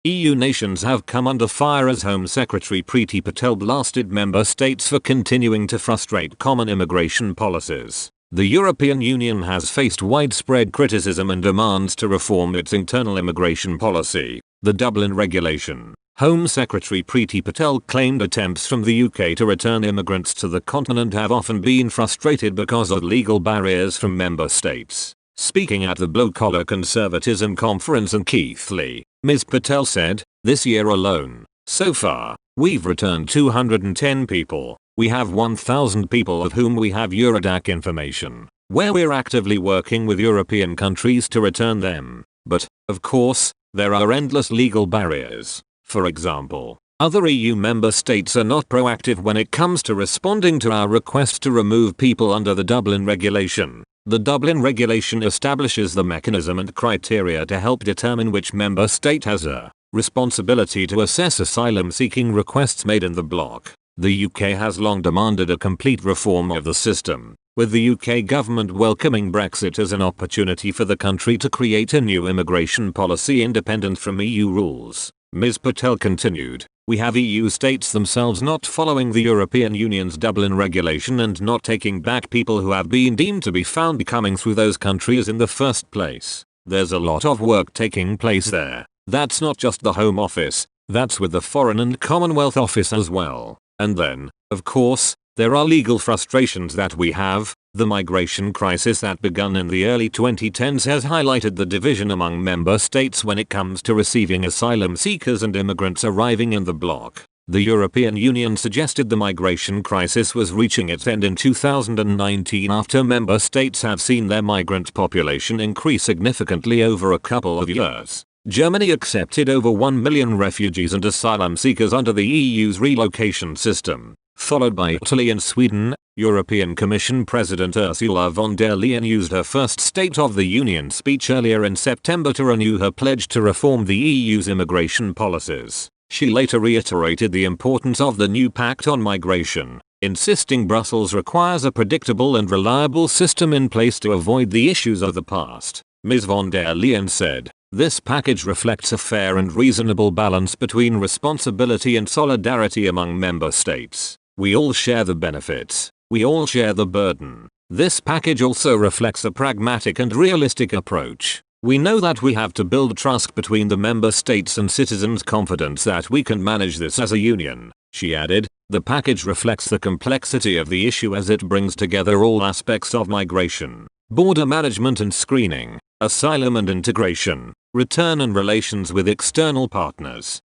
EU nations have come under fire as Home Secretary Priti Patel blasted member states for continuing to frustrate common immigration policies. The European Union has faced widespread criticism and demands to reform its internal immigration policy, the Dublin Regulation. Home Secretary Priti Patel claimed attempts from the UK to return immigrants to the continent have often been frustrated because of legal barriers from member states. Speaking at the Blue Collar Conservatism Conference in Keighley, Ms. Patel said, "This year alone, so far, we've returned 210 people. We have 1,000 people of whom we have Eurodac information, where we're actively working with European countries to return them. But, of course, there are endless legal barriers. For example, other EU member states are not proactive when it comes to responding to our request to remove people under the Dublin Regulation. The Dublin Regulation establishes the mechanism and criteria to help determine which member state has a responsibility to assess asylum-seeking requests made in the bloc. The UK has long demanded a complete reform of the system, with the UK government welcoming Brexit as an opportunity for the country to create a new immigration policy independent from EU rules." Ms. Patel continued, "We have EU states themselves not following the European Union's Dublin Regulation and not taking back people who have been deemed to be found coming through those countries in the first place. There's a lot of work taking place there. That's not just the Home Office, that's with the Foreign and Commonwealth Office as well. And then, of course, there are legal frustrations that we have. The migration crisis that began in the early 2010s has highlighted the division among member states when it comes to receiving asylum seekers and immigrants arriving in the bloc. The European Union suggested the migration crisis was reaching its end in 2019 after member states have seen their migrant population increase significantly over a couple of years. Germany accepted over 1 million refugees and asylum seekers under the EU's relocation system, followed by Italy and Sweden. European Commission President Ursula von der Leyen used her first State of the Union speech earlier in September to renew her pledge to reform the EU's immigration policies. She later reiterated the importance of the new pact on migration, insisting Brussels requires a predictable and reliable system in place to avoid the issues of the past. Ms. von der Leyen said, "This package reflects a fair and reasonable balance between responsibility and solidarity among member states. We all share the benefits. We all share the burden. This package also reflects a pragmatic and realistic approach. We know that we have to build trust between the member states and citizens' confidence that we can manage this as a union." She added, "The package reflects the complexity of the issue as it brings together all aspects of migration, border management and screening, asylum and integration, return and relations with external partners.